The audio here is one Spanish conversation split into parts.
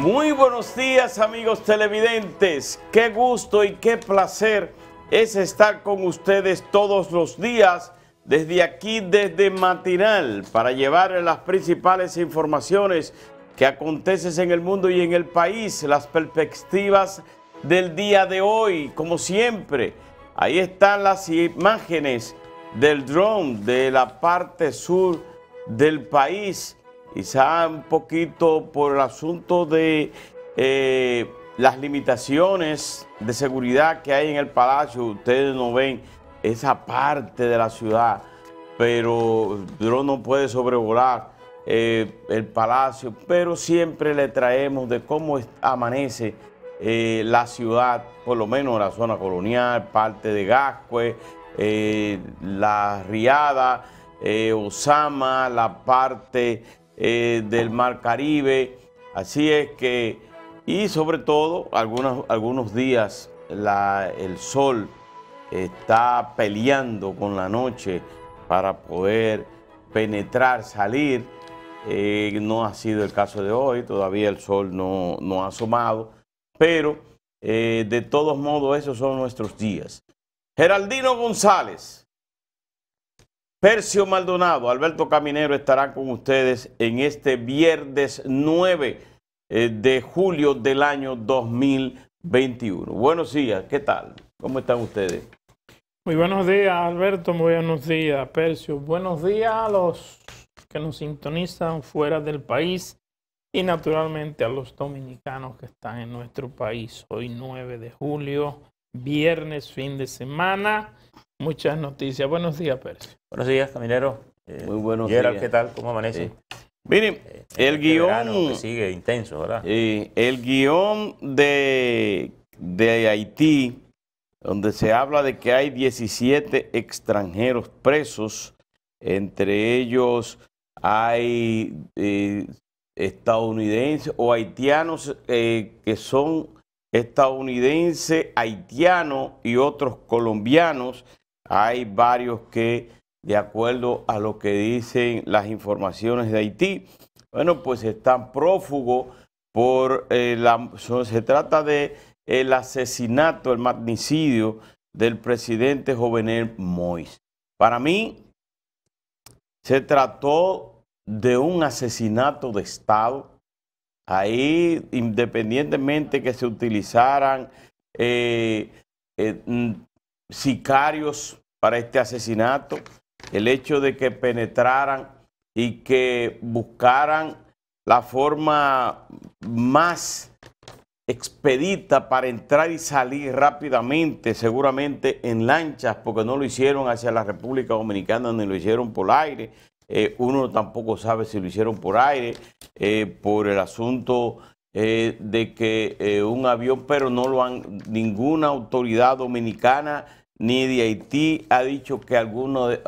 Muy buenos días, amigos televidentes. Qué gusto y qué placer es estar con ustedes todos los días desde aquí, desde Matinal, para llevarles las principales informaciones que acontecen en el mundo y en el país, las perspectivas del día de hoy, como siempre. Ahí están las imágenes del drone de la parte sur del país. Quizá un poquito por el asunto de las limitaciones de seguridad que hay en el palacio. Ustedes no ven esa parte de la ciudad, pero el dron no puede sobrevolar el palacio, pero siempre le traemos de cómo amanece la ciudad, por lo menos la zona colonial, parte de Gascue, la Riada, Osama, la parte del Mar Caribe. Así es que, y sobre todo, algunos días el sol está peleando con la noche para poder penetrar, salir. No ha sido el caso de hoy, todavía el sol no ha asomado, pero de todos modos esos son nuestros días. Geraldino González, Percio Maldonado, Alberto Caminero estarán con ustedes en este viernes 9 de julio del año 2021. Buenos días, ¿qué tal? ¿Cómo están ustedes? Muy buenos días, Alberto, muy buenos días, Percio. Buenos días a los que nos sintonizan fuera del país y naturalmente a los dominicanos que están en nuestro país. Hoy 9 de julio, viernes, fin de semana. Muchas noticias. Buenos días, Percio. Buenos días, Caminero. Muy buenos Gerald, días. ¿qué tal? ¿Cómo amanece? Miren, el guión que sigue intenso, ¿verdad? El guión de Haití, donde se habla de que hay 17 extranjeros presos, entre ellos hay estadounidenses o haitianos que son estadounidenses, haitianos y otros colombianos. Hay varios que, de acuerdo a lo que dicen las informaciones de Haití, bueno, pues están prófugos por se trata de el asesinato, el magnicidio del presidente Jovenel Moïse. Para mí, se trató de un asesinato de Estado. Ahí, independientemente que se utilizaran sicarios para este asesinato, el hecho de que penetraran y que buscaran la forma más expedita para entrar y salir rápidamente, seguramente en lanchas, porque no lo hicieron hacia la República Dominicana ni lo hicieron por aire. Uno tampoco sabe si lo hicieron por aire, por el asunto de que un avión, pero no lo han, ninguna autoridad dominicana ni de Haití ha dicho que alguna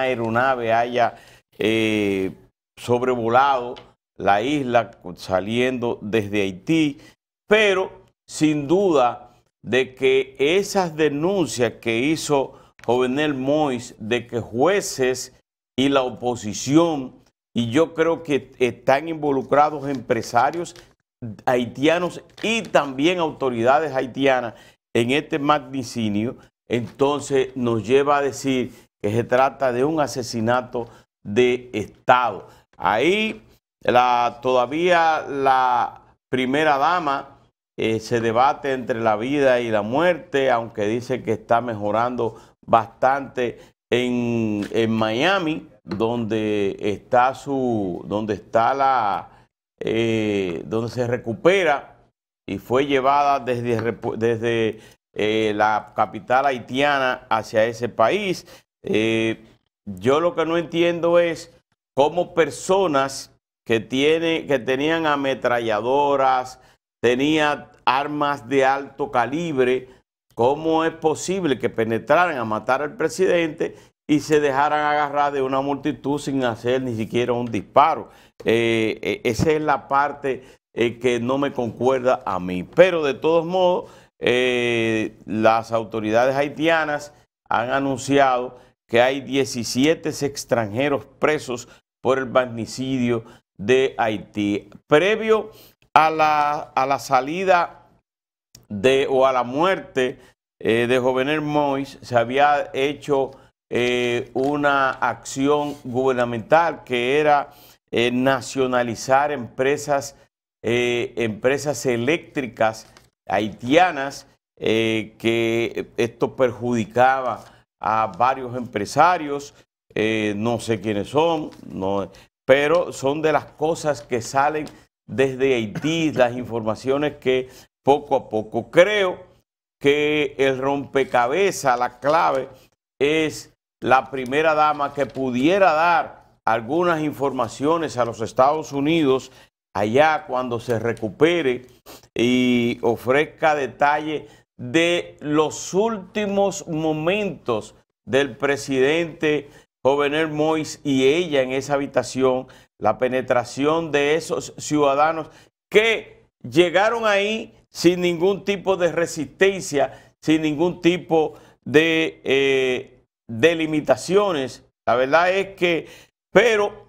aeronave haya sobrevolado la isla saliendo desde Haití, pero sin duda de que esas denuncias que hizo Jovenel Moïse de que jueces y la oposición, y yo creo que están involucrados empresarios haitianos y también autoridades haitianas en este magnicidio, entonces nos lleva a decir que se trata de un asesinato de Estado. Ahí todavía la primera dama se debate entre la vida y la muerte, aunque dice que está mejorando bastante en Miami, donde se recupera y fue llevada desde la capital haitiana hacia ese país. Yo lo que no entiendo es cómo personas que tenían ametralladoras, tenían armas de alto calibre, cómo es posible que penetraran a matar al presidente y se dejaran agarrar de una multitud sin hacer ni siquiera un disparo. Esa es la parte que no me concuerda a mí. Pero de todos modos, las autoridades haitianas han anunciado que hay 17 extranjeros presos por el magnicidio de Haití. Previo a la salida o a la muerte de Jovenel Moïse se había hecho una acción gubernamental que era nacionalizar empresas eléctricas haitianas, que esto perjudicaba a varios empresarios, no sé quiénes son, pero son de las cosas que salen desde Haití, las informaciones que poco a poco. Creo que el rompecabezas, la clave, es la primera dama que pudiera dar algunas informaciones a los Estados Unidos allá cuando se recupere y ofrezca detalle de los últimos momentos del presidente Jovenel Moïse y ella en esa habitación, la penetración de esos ciudadanos que llegaron ahí sin ningún tipo de resistencia, sin ningún tipo de limitaciones. La verdad es que, pero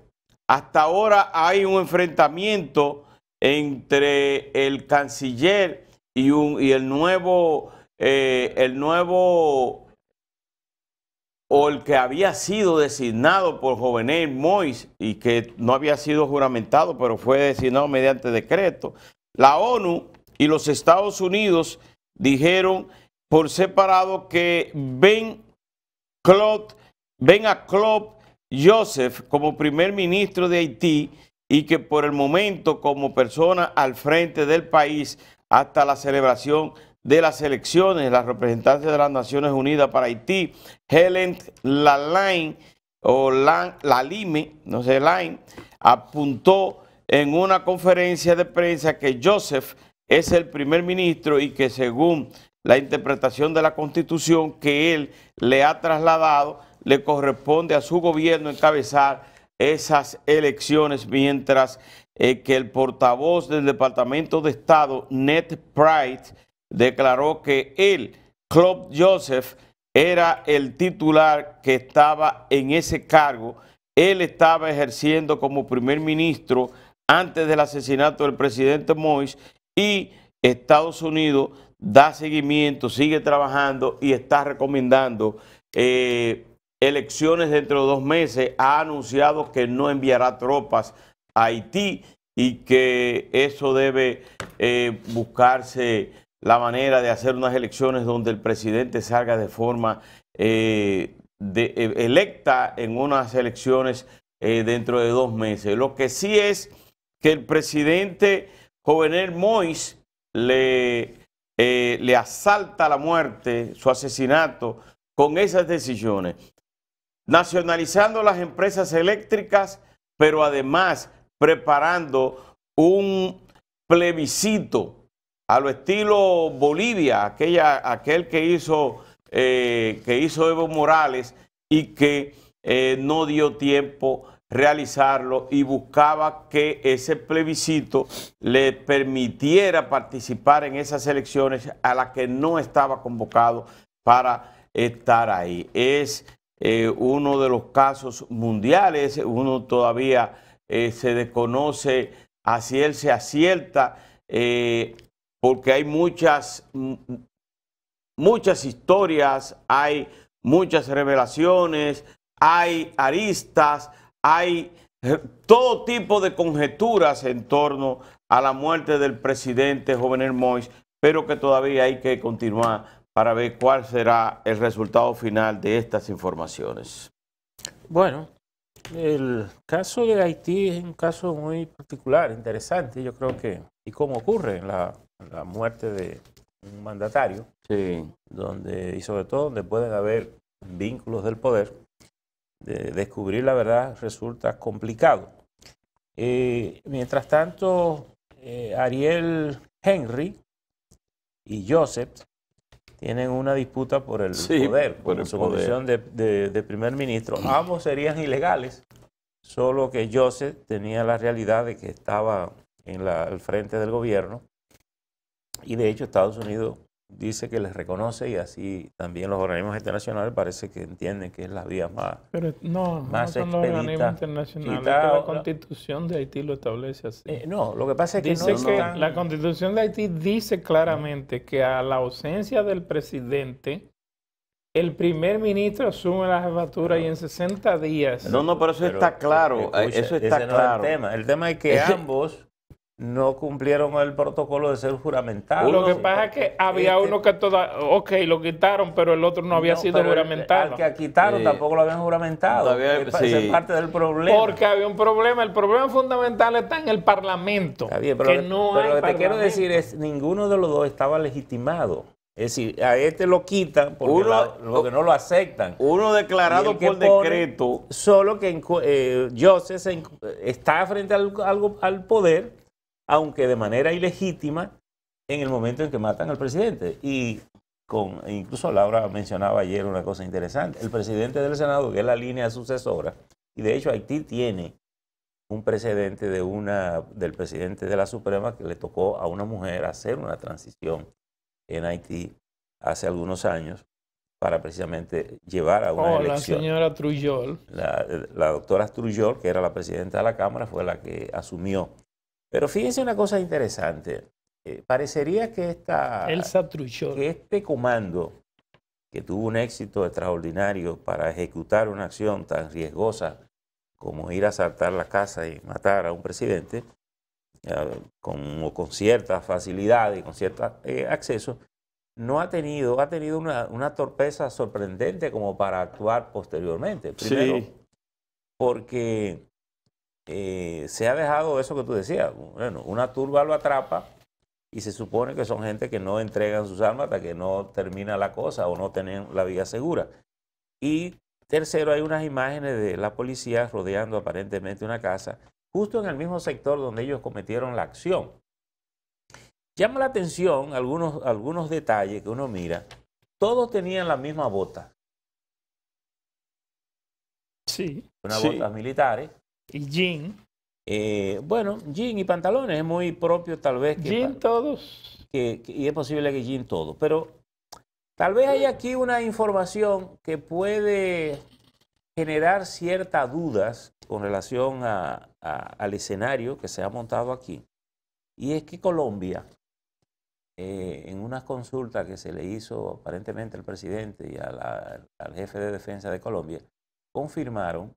hasta ahora hay un enfrentamiento entre el canciller y el nuevo o el que había sido designado por Jovenel Moïse y que no había sido juramentado, pero fue designado mediante decreto. La ONU y los Estados Unidos dijeron por separado que ven a Claude Joseph como primer ministro de Haití y que por el momento como persona al frente del país hasta la celebración de las elecciones, la representante de las Naciones Unidas para Haití, Helen Lalime, no sé, Line, apuntó en una conferencia de prensa que Joseph es el primer ministro y que según la interpretación de la Constitución que él le ha trasladado, le corresponde a su gobierno encabezar esas elecciones, mientras que el portavoz del Departamento de Estado, Ned Price, declaró que él, Claude Joseph, era el titular que estaba en ese cargo. Él estaba ejerciendo como primer ministro antes del asesinato del presidente Moïse y Estados Unidos da seguimiento, sigue trabajando y está recomendando elecciones dentro de 2 meses. Ha anunciado que no enviará tropas a Haití y que eso debe buscarse la manera de hacer unas elecciones donde el presidente salga de forma electa en unas elecciones dentro de 2 meses. Lo que sí es que el presidente Jovenel Moïse le asalta la muerte, su asesinato, con esas decisiones, nacionalizando las empresas eléctricas, pero además preparando un plebiscito a lo estilo Bolivia, aquel que hizo Evo Morales y que no dio tiempo realizarlo, y buscaba que ese plebiscito le permitiera participar en esas elecciones a las que no estaba convocado para estar ahí. Es uno de los casos mundiales, uno todavía se desconoce si él se acierta, porque hay muchas historias, hay muchas revelaciones, hay aristas, hay todo tipo de conjeturas en torno a la muerte del presidente Jovenel Moïse, pero que todavía hay que continuar para ver cuál será el resultado final de estas informaciones. Bueno, el caso de Haití es un caso muy particular, interesante, yo creo que, y como ocurre en la muerte de un mandatario, sí, y sobre todo donde pueden haber vínculos del poder, de descubrir la verdad resulta complicado. Mientras tanto, Ariel Henry y Joseph tienen una disputa por el poder, por su condición de primer ministro. Ambos serían ilegales, solo que Joseph tenía la realidad de que estaba al frente del gobierno y de hecho Estados Unidos dice que les reconoce y así también los organismos internacionales parece que entienden que es la vía más, Pero no más son los organismos expedita. internacionales, que Quizá- la Constitución de Haití lo establece así. no, lo que pasa es que Dice no que están- la Constitución de Haití dice claramente que a la ausencia del presidente, el primer ministro asume la jefatura y en 60 días. No, pero eso está claro. escucha, Eso está ese no claro. es el tema. El tema es que ambos no cumplieron el protocolo de ser juramentados. Lo que pasa es que había uno que lo quitaron, pero el otro no había sido pero juramentado. Al que quitaron tampoco lo habían juramentado. Todavía- Esa es sí. parte del problema. Porque había un problema. El problema fundamental está en el Parlamento. Está bien, pero que no hay lo que te quiero parlamento. decir es ninguno de los dos estaba legitimado. Es decir, a este lo quitan porque porque no lo aceptan. Uno Y declarado el que por pone- decreto. Solo que Joseph está frente al poder, aunque de manera ilegítima, en el momento en que matan al presidente. Y incluso Laura mencionaba ayer una cosa interesante. El presidente del Senado, que es la línea sucesora, y de hecho Haití tiene un precedente del presidente de la Suprema que le tocó a una mujer hacer una transición en Haití hace algunos años para precisamente llevar a una elección. La señora Trujol. La doctora Trujol, que era la presidenta de la Cámara, fue la que asumió. Pero fíjense una cosa interesante. Parecería que Elsa Trujol. que este comando, que tuvo un éxito extraordinario para ejecutar una acción tan riesgosa como ir a asaltar la casa y matar a un presidente, con cierta facilidad y con cierto acceso, ha tenido una torpeza sorprendente como para actuar posteriormente. Primero, Sí. porque se ha dejado eso que tú decías. Bueno, una turba lo atrapa y se supone que son gente que no entregan sus armas hasta que no termina la cosa o no tienen la vía segura. Y tercero, hay unas imágenes de la policía rodeando aparentemente una casa justo en el mismo sector donde ellos cometieron la acción. Llama la atención algunos detalles que uno mira. Todos tenían la misma bota. Sí. Unas botas militares. Y jean. Bueno, jean y pantalones es muy propio tal vez. Jean todos. Y es posible que jean todo. Pero tal vez hay aquí una información que puede generar ciertas dudas con relación al escenario que se ha montado aquí. Y es que Colombia, en una consulta que se le hizo aparentemente al presidente y al jefe de defensa de Colombia, confirmaron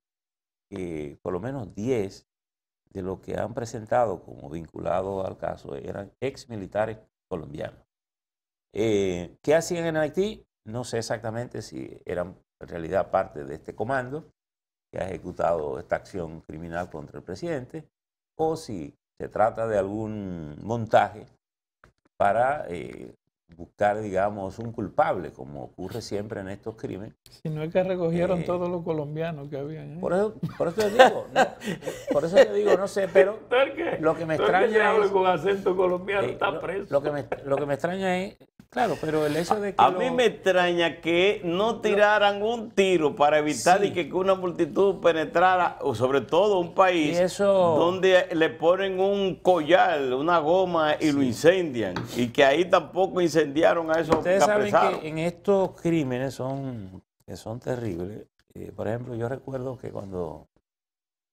que por lo menos 10 de los que han presentado como vinculados al caso eran ex militares colombianos. ¿Qué hacían en Haití? No sé exactamente si eran en realidad parte de este comando que ha ejecutado esta acción criminal contra el presidente o si se trata de algún montaje para buscar, digamos, un culpable, como ocurre siempre en estos crímenes. Si no es que recogieron todos los colombianos que habían. Por eso te digo, no sé, pero lo que me extraña es... con acento colombiano, está preso. Lo que me extraña es, claro, pero el hecho de que... A mí me extraña que no tiraran un tiro para evitar Sí. que una multitud penetrara, o sobre todo un país Y eso- donde le ponen un collar, una goma y lo incendian. Y que ahí tampoco incendiaron a esos Ustedes saben apresados. que en estos crímenes que son terribles. Por ejemplo, yo recuerdo que cuando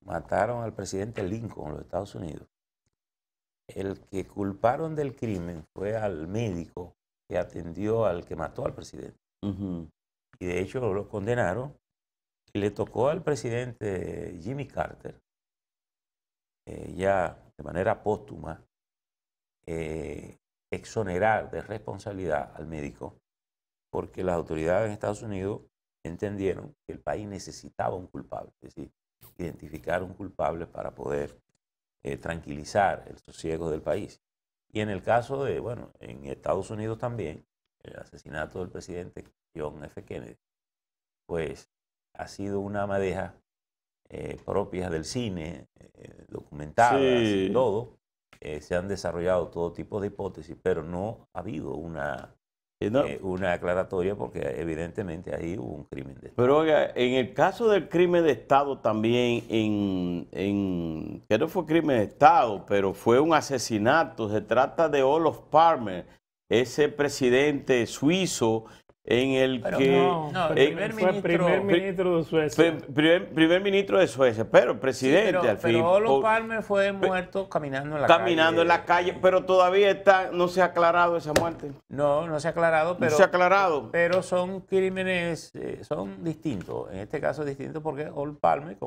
mataron al presidente Lincoln en los Estados Unidos, el que culparon del crimen fue al médico que atendió al que mató al presidente. Ujú. Y de hecho lo condenaron. Y le tocó al presidente Jimmy Carter, ya de manera póstuma, exonerar de responsabilidad al médico, porque las autoridades en Estados Unidos entendieron que el país necesitaba un culpable, es decir, identificar un culpable para poder tranquilizar el sosiego del país. Y en el caso de, bueno, en Estados Unidos también, el asesinato del presidente John F. Kennedy, pues ha sido una madeja propia del cine, documentadas, Sí. todo. Se han desarrollado todo tipo de hipótesis, pero no ha habido una aclaratoria porque evidentemente ahí hubo un crimen de Estado. Pero oiga, en el caso del crimen de Estado también, que no fue crimen de Estado, pero fue un asesinato, se trata de Olof Palme, ese presidente suizo en el Pero que... no, el Fue primer ministro de Suecia. Primer ministro de Suecia, pero el presidente pero, al fin... pero Olof Palme fue muerto caminando en la caminando calle. en la calle, pero todavía no se ha aclarado esa muerte. No se ha aclarado, pero... No se ha aclarado. Pero son crímenes, son distintos. En este caso es distinto porque Olof Palme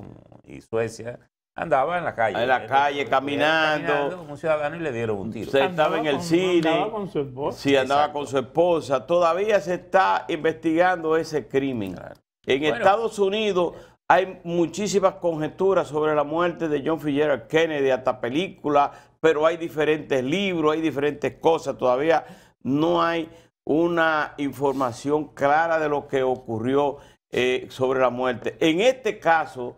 y Suecia andaba en la calle. En la calle, caminando. Como un ciudadano y le dieron un tiro. Se estaba en el cine. Andaba con su esposa. Sí, andaba Exacto. con su esposa. Todavía se está investigando ese crimen. Claro. En Bueno. Estados Unidos hay muchísimas conjeturas sobre la muerte de John F. Kennedy, hasta películas, pero hay diferentes libros, hay diferentes cosas. Todavía no hay una información clara de lo que ocurrió sobre la muerte. En este caso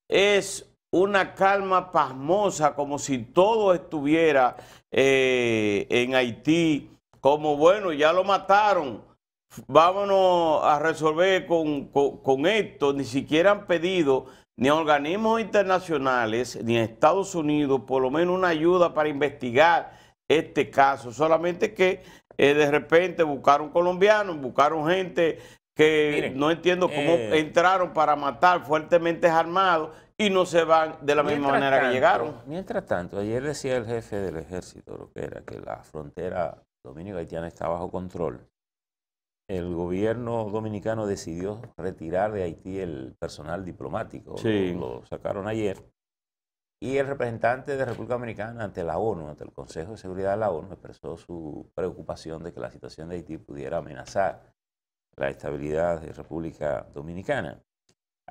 es una calma pasmosa, como si todo estuviera en Haití, como bueno, ya lo mataron, vámonos a resolver con esto. Ni siquiera han pedido ni a organismos internacionales, ni a Estados Unidos, por lo menos una ayuda para investigar este caso. Solamente que de repente buscaron colombianos, buscaron gente que Miren, no entiendo cómo entraron para matar fuertemente armados y no se van de la misma manera que llegaron. Mientras tanto, ayer decía el jefe del ejército, lo que era que la frontera dominico-haitiana está bajo control. El gobierno dominicano decidió retirar de Haití el personal diplomático. Sí. Lo sacaron ayer. Y el representante de República Dominicana ante la ONU, ante el Consejo de Seguridad de la ONU, expresó su preocupación de que la situación de Haití pudiera amenazar la estabilidad de República Dominicana.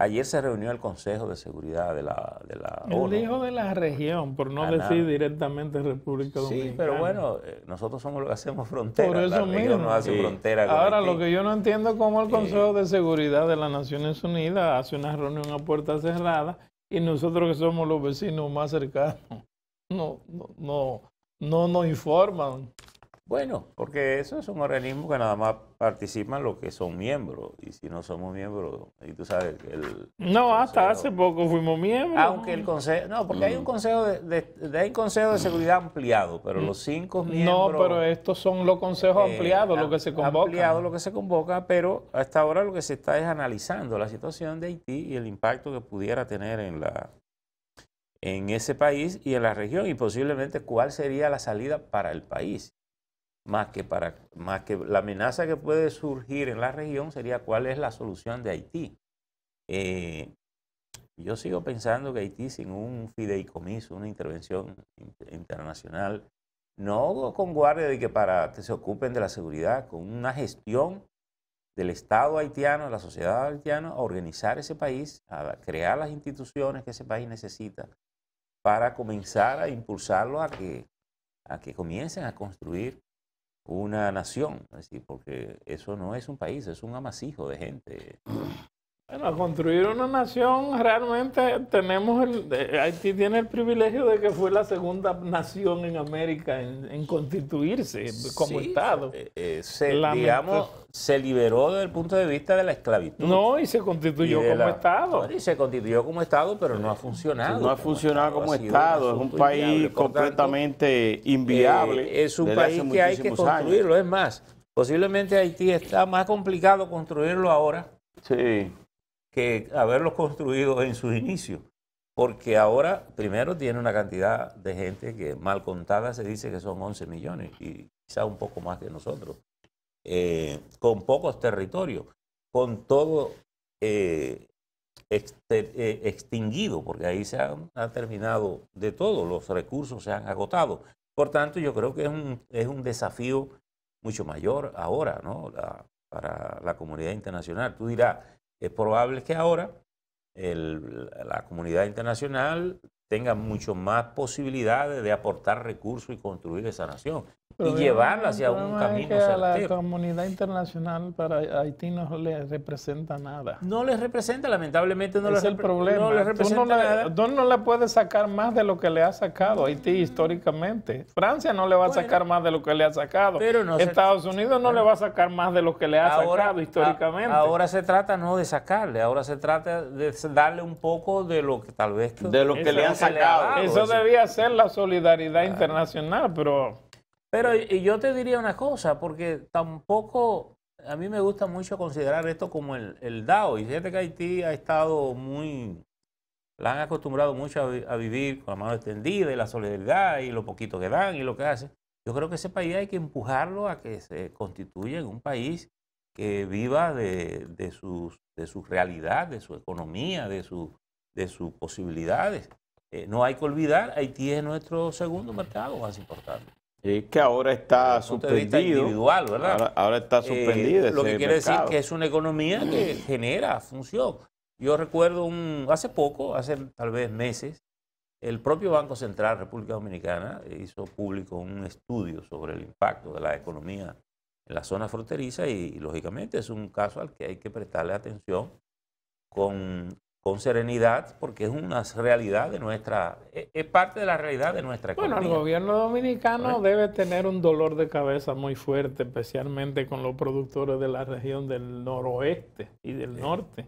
Ayer se reunió el Consejo de Seguridad de la ONU. Él dijo de la región, por no Nada. decir directamente República Dominicana. Sí, pero bueno, nosotros somos los que hacemos frontera. Por eso la región mismo. no hace Sí. frontera con Ahora, Haití. lo que yo no entiendo es cómo el Consejo de Seguridad de las Naciones Unidas hace una reunión a puerta cerrada y nosotros que somos los vecinos más cercanos no nos informan. Bueno, porque eso es un organismo que nada más participan los que son miembros. Y si no somos miembros, y tú sabes que No, hasta consejo- hace poco fuimos miembros. Aunque el consejo, no, porque hay un consejo hay un consejo de seguridad ampliado, pero los 5 miembros. No, pero estos son los consejos ampliados, lo que se convoca. Ampliado lo que se convoca, pero hasta ahora lo que se está es analizando la situación de Haití y el impacto que pudiera tener en ese país y en la región, y posiblemente cuál sería la salida para el país. Más que la amenaza que puede surgir en la región sería cuál es la solución de Haití. Yo sigo pensando que Haití sin un fideicomiso, una intervención internacional, no con guardia de que para que se ocupen de la seguridad, con una gestión del Estado haitiano, de la sociedad haitiana, a organizar ese país, a crear las instituciones que ese país necesita para comenzar a impulsarlo a que comiencen a construir una nación, es decir, porque eso no es un país, es un amasijo de gente. Bueno, a construir una nación, realmente Haití tiene el privilegio de que fue la segunda nación en América en constituirse como Sí, Estado. digamos, se liberó desde el punto de vista de la esclavitud. No, y se constituyó como Estado. Y se constituyó como Estado, pero no ha funcionado. No ha funcionado como Ha sido Estado, es un asunto país inviable. Por tanto, completamente inviable. es un desde país hace que hay que muchísimos años. construirlo. Es más, posiblemente Haití está más complicado construirlo ahora Sí. que haberlo construido en sus inicios. Porque ahora, primero, tiene una cantidad de gente que mal contada se dice que son 11 millones y quizá un poco más que nosotros, con pocos territorios, con todo extinguido, porque ahí se ha terminado de todo, los recursos se han agotado. Por tanto, yo creo que es un desafío mucho mayor ahora, ¿no? Para la comunidad internacional. Tú dirás, es probable que ahora la comunidad internacional tenga mucho más posibilidades de aportar recursos y construir esa nación y llevarla hacia un camino a la certero. comunidad internacional para Haití no le representa nada. No les representa, lamentablemente no Es el problema. no les representa nada. Tú no le puedes sacar más de lo que le ha sacado Haití históricamente. Francia no le va a sacar más de lo que le ha sacado. Pero no Estados Unidos no le va a sacar más de lo que le ha sacado históricamente. Ahora se trata no de sacarle, ahora se trata de darle un poco de lo que tal vez... De lo que le han sacado. Eso debía ser la solidaridad internacional, pero Pero y yo te diría una cosa, porque tampoco, a mí me gusta mucho considerar esto como el DAO. Y fíjate que Haití ha estado la han acostumbrado mucho a vivir con la mano extendida y la solidaridad y lo poquito que dan y lo que hacen. Yo creo que ese país hay que empujarlo a que se constituya en un país que viva de su realidad, de su economía, de sus posibilidades. No hay que olvidar, Haití es nuestro segundo mercado más importante. Es que ahora está Desde el punto de vista suspendido. individual, ¿verdad? Ahora está suspendido. Lo que quiere decir mercado. que es una economía que genera función. Yo recuerdo hace poco, hace tal vez meses, el propio Banco Central República Dominicana hizo público un estudio sobre el impacto de la economía en la zona fronteriza y lógicamente es un caso al que hay que prestarle atención con serenidad porque es una realidad de es parte de la realidad de nuestra economía. Bueno, el gobierno dominicano debe tener un dolor de cabeza muy fuerte, especialmente con los productores de la región del noroeste y del norte.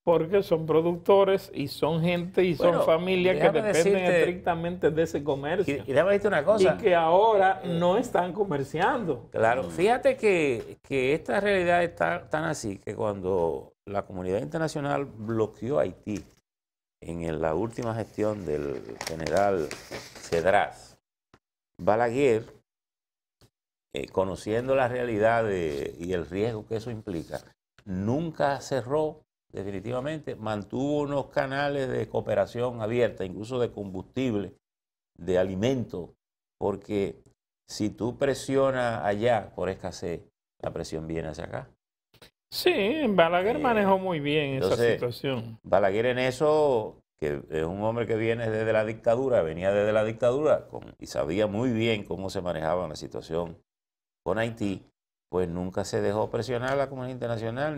Porque son productores y son gente y son familias que dependen estrictamente de ese comercio. Y déjame decirte una cosa. Y que ahora no están comerciando. Claro, fíjate que esta realidad está tan así que cuando la comunidad internacional bloqueó a Haití en la última gestión del general Cedras, Balaguer, conociendo la realidad y el riesgo que eso implica, nunca cerró. Definitivamente mantuvo unos canales de cooperación abierta, incluso de combustible, de alimentos, porque si tú presionas allá por escasez, la presión viene hacia acá. Sí, Balaguer manejó muy bien esa situación. Balaguer en eso, que es un hombre que viene desde la dictadura, venía desde la dictadura y sabía muy bien cómo se manejaba la situación con Haití, pues nunca se dejó presionar a la comunidad internacional,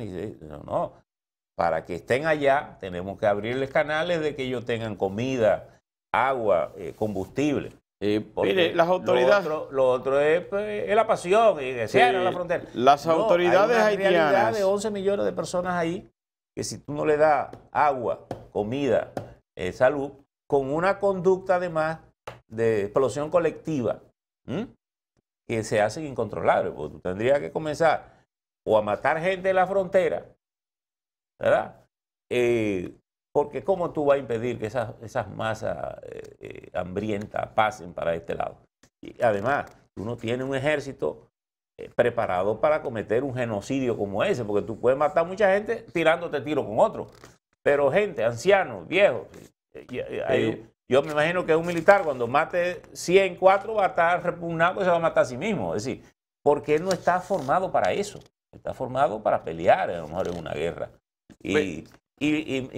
no. Para que estén allá, tenemos que abrirles canales de que ellos tengan comida, agua, combustible. Mire, las autoridades... Lo otro es la pasión y cierran la frontera. Las autoridades hay una haitianas... realidad de 11 millones de personas ahí que si tú no le das agua, comida, salud, con una conducta además de explosión colectiva que se hacen incontrolables. Porque tú tendrías que comenzar o a matar gente en la frontera, ¿verdad? Porque ¿cómo tú vas a impedir que esas masas hambrientas pasen para este lado? Y además, tú no tienes un ejército preparado para cometer un genocidio como ese, porque tú puedes matar a mucha gente tirándote tiro con otro. Pero gente, ancianos, viejos, yo me imagino que un militar cuando mate 100, 4 va a estar repugnado y se va a matar a sí mismo. Es decir, porque él no está formado para eso. Está formado para pelear, a lo mejor en una guerra. Y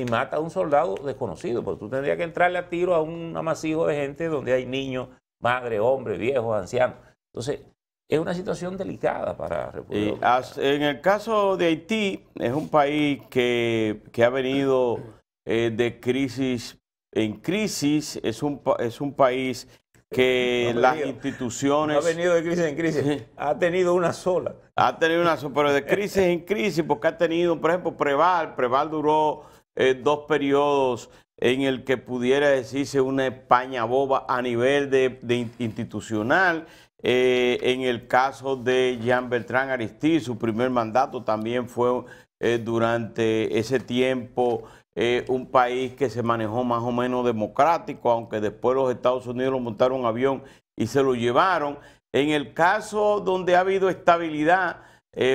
mata a un soldado desconocido, porque tú tendrías que entrarle a tiro a un amasijo de gente donde hay niños, madres, hombres, viejos, ancianos. Entonces, es una situación delicada para República Dominicana. En el caso de Haití, es un país que ha venido de crisis en crisis, es un país que las instituciones... No ha venido de crisis en crisis, ha tenido una sola. Ha tenido una sola, pero de crisis en crisis, porque ha tenido, por ejemplo, Preval duró 2 periodos en el que pudiera decirse una España boba a nivel de institucional. En el caso de Jean Bertrand Aristide, su primer mandato también fue durante ese tiempo un país que se manejó más o menos democrático, aunque después los Estados Unidos lo montaron en un avión y se lo llevaron. En el caso donde ha habido estabilidad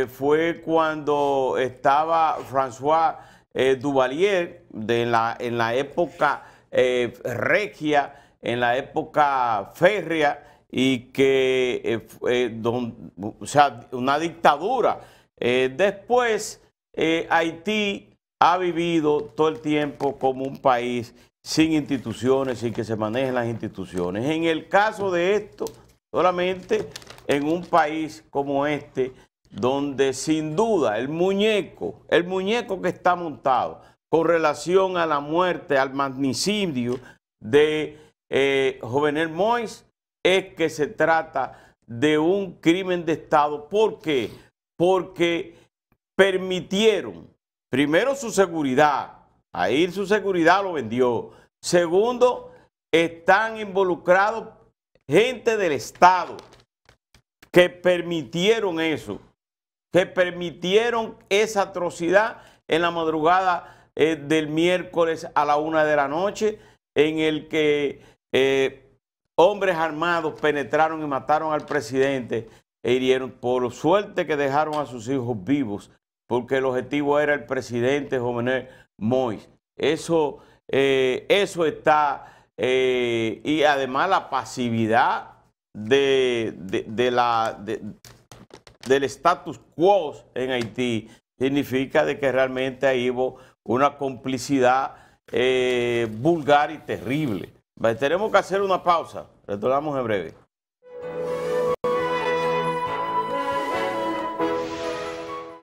fue cuando estaba François Duvalier en la época regia, en la época férrea, y que, o sea, una dictadura. Después, Haití ha vivido todo el tiempo como un país sin instituciones, sin que se manejen las instituciones. En el caso de esto, solamente en un país como este, donde sin duda el muñeco que está montado con relación a la muerte, al magnicidio de Jovenel Moïse, es que se trata de un crimen de Estado. ¿Por qué? Porque permitieron, primero, su seguridad. Ahí su seguridad lo vendió. Segundo, están involucrados gente del Estado que permitieron eso, que permitieron esa atrocidad en la madrugada del miércoles a la 1 de la noche, en el que hombres armados penetraron y mataron al presidente e hirieron. Por suerte que dejaron a sus hijos vivos, porque el objetivo era el presidente Jovenel Moïse. Eso está, y además la pasividad del status quo en Haití significa de que realmente ahí hubo una complicidad vulgar y terrible. Tenemos que hacer una pausa, retornamos en breve.